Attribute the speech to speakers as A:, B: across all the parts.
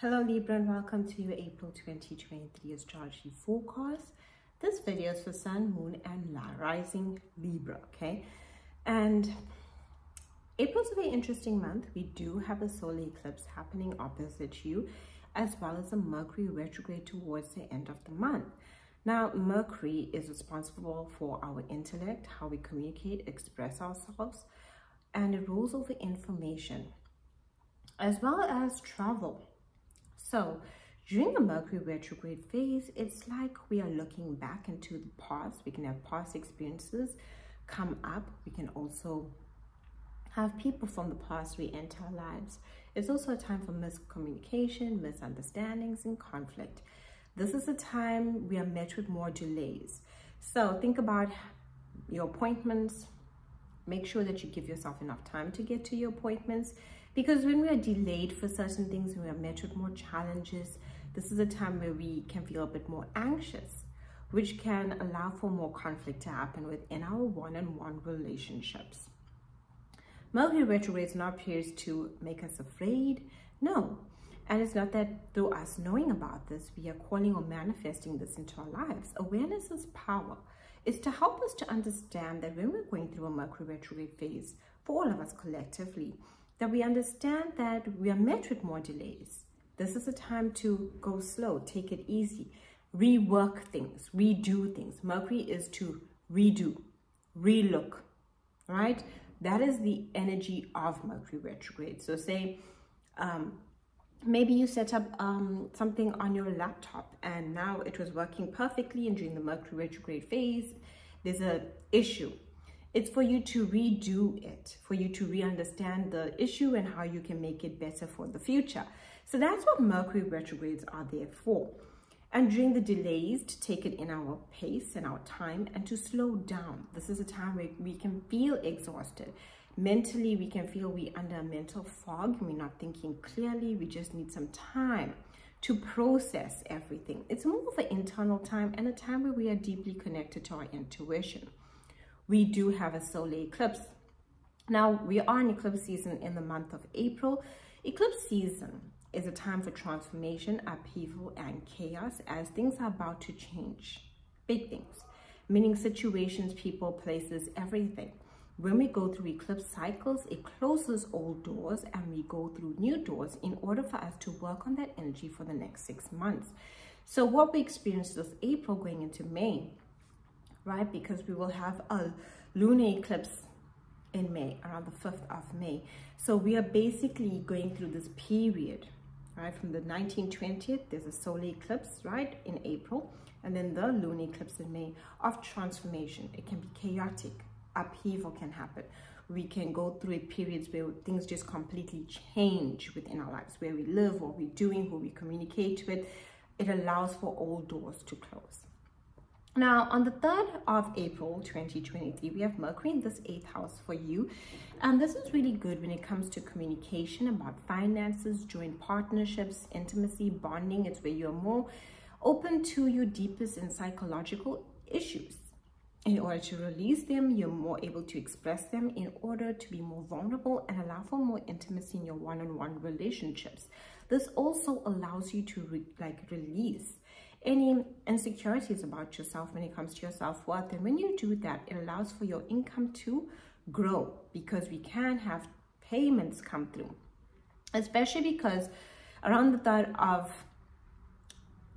A: Hello Libra and welcome to your April 2023 astrology forecast. This video is for Sun, Moon and Rising Libra, okay? And April's a very interesting month. We do have a solar eclipse happening opposite you, as well as a Mercury retrograde towards the end of the month. Now, Mercury is responsible for our intellect, how we communicate, express ourselves, and it rules over information, as well as travel. So during the Mercury retrograde phase, it's like we are looking back into the past. We can have past experiences come up. We can also have people from the past re-enter our lives. It's also a time for miscommunication, misunderstandings, and conflict. This is a time we are met with more delays. So think about your appointments. Make sure that you give yourself enough time to get to your appointments, because when we are delayed for certain things and we are met with more challenges, this is a time where we can feel a bit more anxious, which can allow for more conflict to happen within our one-on-one relationships. Mercury retrograde now appears to make us afraid. No. And it's not that through us knowing about this, we are calling or manifesting this into our lives. Awareness is power. It's to help us to understand that when we're going through a Mercury retrograde phase, for all of us collectively, that we understand that we are met with more delays. This is a time to go slow, take it easy, rework things, redo things. Mercury is to redo, relook, right? That is the energy of Mercury retrograde. So say, maybe you set up something on your laptop and now it was working perfectly, and during the Mercury retrograde phase, there's an issue. It's for you to redo it, for you to re-understand the issue and how you can make it better for the future. So that's what Mercury retrogrades are there for. And during the delays, to take it in our pace and our time and to slow down. This is a time where we can feel exhausted. Mentally, we can feel we're under a mental fog and we're not thinking clearly. We just need some time to process everything. It's more of an internal time and a time where we are deeply connected to our intuition. We do have a solar eclipse. Now, we are in eclipse season in the month of April. Eclipse season is a time for transformation, upheaval, and chaos as things are about to change. Big things, meaning situations, people, places, everything. When we go through eclipse cycles, it closes old doors and we go through new doors in order for us to work on that energy for the next 6 months. So what we experienced this April going into May, right? Because we will have a lunar eclipse in May, around the 5th of May. So we are basically going through this period, right? From the 1920th, there's a solar eclipse, right? In April, and then the lunar eclipse in May, of transformation. It can be chaotic. Upheaval can happen. We can go through periods where things just completely change within our lives, where we live, what we're doing, who we communicate with. It allows for old doors to close. Now, on the 3rd of April 2023, we have Mercury in this 8th house for you. And this is really good when it comes to communication, about finances, joint partnerships, intimacy, bonding. It's where you're more open to your deepest and psychological issues. In order to release them, you're more able to express them in order to be more vulnerable and allow for more intimacy in your one-on-one relationships. This also allows you to release any insecurities about yourself when it comes to your self-worth. And when you do that, it allows for your income to grow, because we can have payments come through, especially because around the 3rd of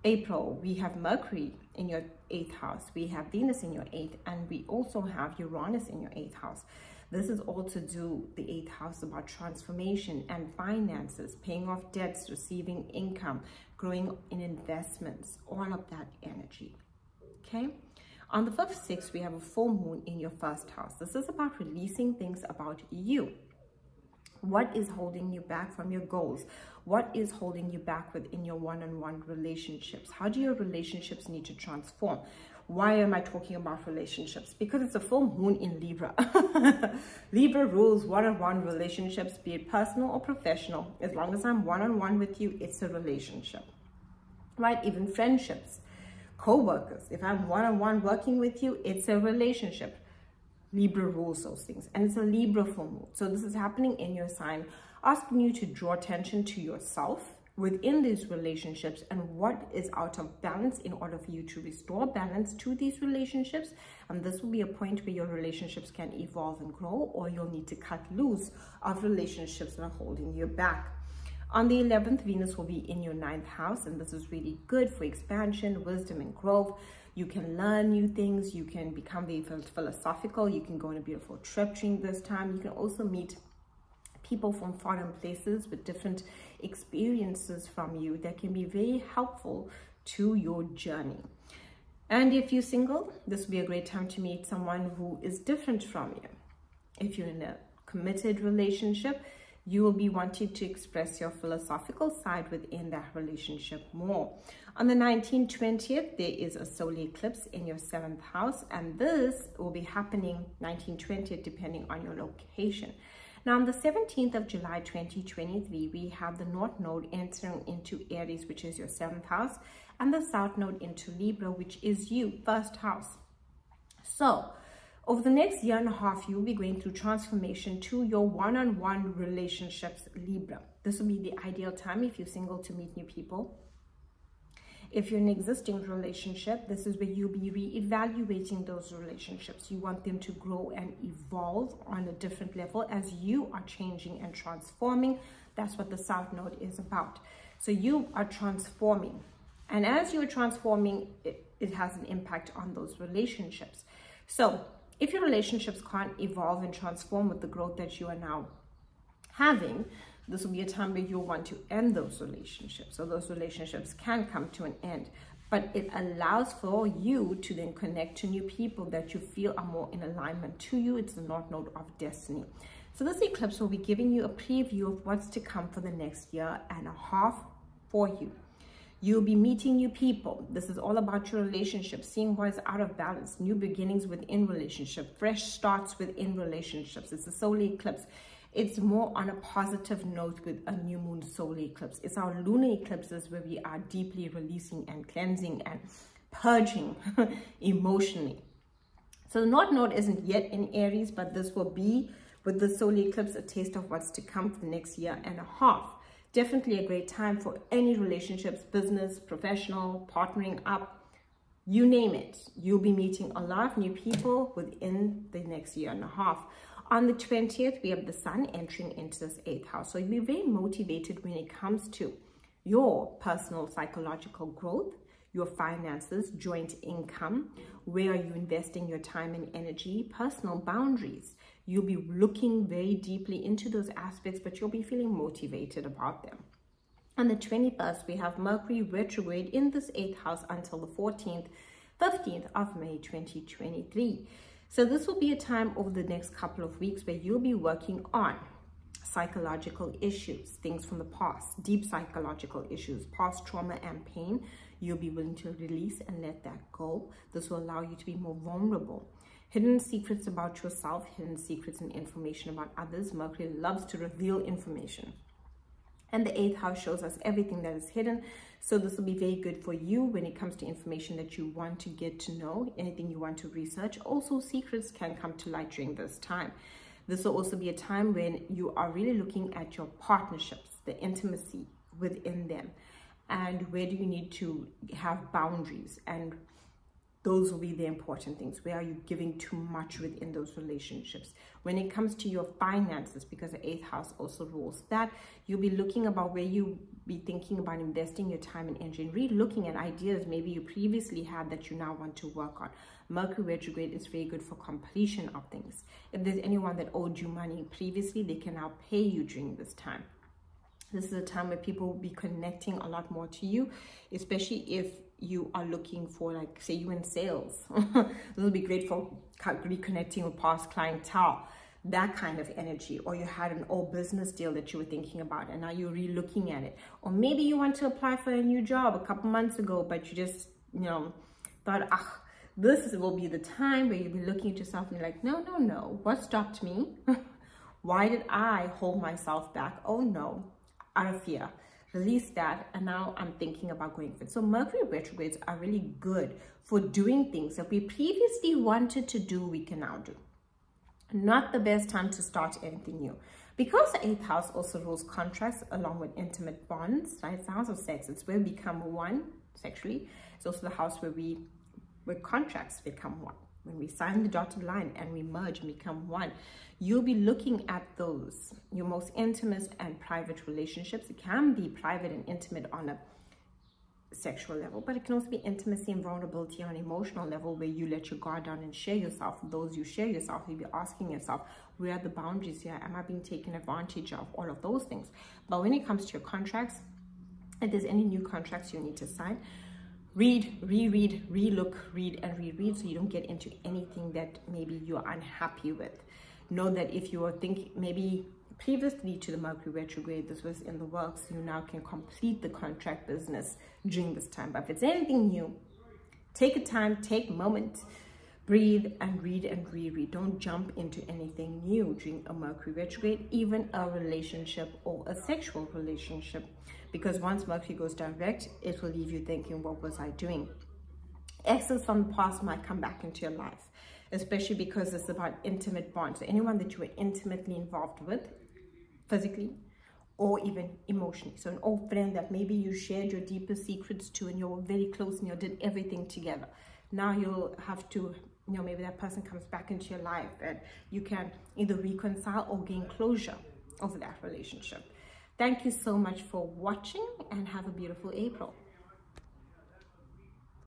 A: April, we have Mercury in your 8th house, we have Venus in your 8th, and we also have Uranus in your 8th house. This is all to do, the 8th house, about transformation and finances, paying off debts, receiving income, growing in investments, all of that energy, okay? On the 5th, 6th, we have a full moon in your 1st house. This is about releasing things about you. What is holding you back from your goals? What is holding you back within your one-on-one relationships? How do your relationships need to transform? Why am I talking about relationships? Because it's a full moon in Libra. Libra rules one-on-one relationships, be it personal or professional. As long as I'm one-on-one with you, it's a relationship, right? Even friendships, co-workers. If I'm one-on-one working with you, it's a relationship. Libra rules those things, and it's a Libra full moon. So this is happening in your sign, asking you to draw attention to yourself within these relationships and what is out of balance in order for you to restore balance to these relationships. And this will be a point where your relationships can evolve and grow, or you'll need to cut loose of relationships that are holding you back. On the 11th, Venus will be in your 9th house, and this is really good for expansion, wisdom, and growth. You can learn new things. You can become very philosophical. You can go on a beautiful trip during this time. You can also meet people from foreign places with different experiences from you that can be very helpful to your journey. And if you're single, this will be a great time to meet someone who is different from you. If you're in a committed relationship, you will be wanting to express your philosophical side within that relationship more. On the 19th, 20th, there is a solar eclipse in your 7th house, and this will be happening 19th, 20th, depending on your location. Now, on the 17th of July, 2023, we have the North Node entering into Aries, which is your 7th house, and the South Node into Libra, which is you, 1st house. So, over the next year and a half, you'll be going through transformation to your one-on-one relationships, Libra. This will be the ideal time if you're single to meet new people. If you're in an existing relationship, this is where you'll be re-evaluating those relationships. You want them to grow and evolve on a different level as you are changing and transforming. That's what the South Node is about. So you are transforming. And as you're transforming, it has an impact on those relationships. So if your relationships can't evolve and transform with the growth that you are now having, this will be a time where you'll want to end those relationships. So those relationships can come to an end, but it allows for you to then connect to new people that you feel are more in alignment to you. It's the North Node of destiny. So this eclipse will be giving you a preview of what's to come for the next year and a half for you. You'll be meeting new people. This is all about your relationship, seeing what is out of balance, new beginnings within relationship, fresh starts within relationships. It's a solar eclipse. It's more on a positive note with a new moon solar eclipse. It's our lunar eclipses where we are deeply releasing and cleansing and purging emotionally. So the North Node isn't yet in Aries, but this will be, with the solar eclipse, a taste of what's to come for the next year and a half. Definitely a great time for any relationships, business, professional, partnering up, you name it. You'll be meeting a lot of new people within the next year and a half. On the 20th, we have the Sun entering into this 8th house. So you'll be very motivated when it comes to your personal psychological growth, your finances, joint income, where are you investing your time and energy, personal boundaries. You'll be looking very deeply into those aspects, but you'll be feeling motivated about them. On the 21st, we have Mercury retrograde in this 8th house until the 14th, 15th of May, 2023. So this will be a time over the next couple of weeks where you'll be working on psychological issues, things from the past, deep psychological issues, past trauma and pain. You'll be willing to release and let that go. This will allow you to be more vulnerable. Hidden secrets about yourself, hidden secrets and information about others. Mercury loves to reveal information. And the 8th house shows us everything that is hidden. So this will be very good for you when it comes to information that you want to get to know, anything you want to research. Also, secrets can come to light during this time. This will also be a time when you are really looking at your partnerships, the intimacy within them, and where do you need to have boundaries, and those will be the important things. Where are you giving too much within those relationships? When it comes to your finances, because the 8th house also rules that, you'll be looking about where you be thinking about investing your time and energy, and really looking at ideas maybe you previously had that you now want to work on. Mercury retrograde is very good for completion of things. If there's anyone that owed you money previously, they can now pay you during this time. This is a time where people will be connecting a lot more to you, especially if you are looking for, like, say you in sales. This will be great for reconnecting with past clientele, that kind of energy. Or you had an old business deal that you were thinking about and now you're re-looking at it. Or maybe you want to apply for a new job a couple months ago, but you just, thought, this will be the time where you'll be looking at yourself and you're like, no, what stopped me? Why did I hold myself back? Oh no, out of fear. Release that, and now I'm thinking about going for it. So Mercury retrogrades are really good for doing things that we previously wanted to do, we can now do. Not the best time to start anything new, Because the 8th house also rules contracts along with intimate bonds, right? It's the house of sex. It's where we become one sexually. It's also the house where contracts become one. When we sign the dotted line and we merge and become one, you'll be looking at those, your most intimate and private relationships. It can be private and intimate on a sexual level, but it can also be intimacy and vulnerability on an emotional level, where you let your guard down and share yourself. Those you share yourself, you'll be asking yourself, where are the boundaries here? Am I being taken advantage of? All of those things. But when it comes to your contracts, if there's any new contracts you need to sign, read, reread, relook, read and reread, so you don't get into anything that maybe you're unhappy with. Know that if you are thinking, maybe previously to the Mercury retrograde, this was in the works, you now can complete the contract business during this time. But if it's anything new, take a time, take a moment, breathe and read and reread. Don't jump into anything new during a Mercury retrograde, even a relationship or a sexual relationship, because once Mercury goes direct, it will leave you thinking, what was I doing? Exes from the past might come back into your life, especially because it's about intimate bonds. So anyone that you were intimately involved with, physically or even emotionally. So an old friend that maybe you shared your deepest secrets to, and you were very close and you did everything together. Now you'll have to, maybe that person comes back into your life and you can either reconcile or gain closure over that relationship. Thank you so much for watching and have a beautiful April.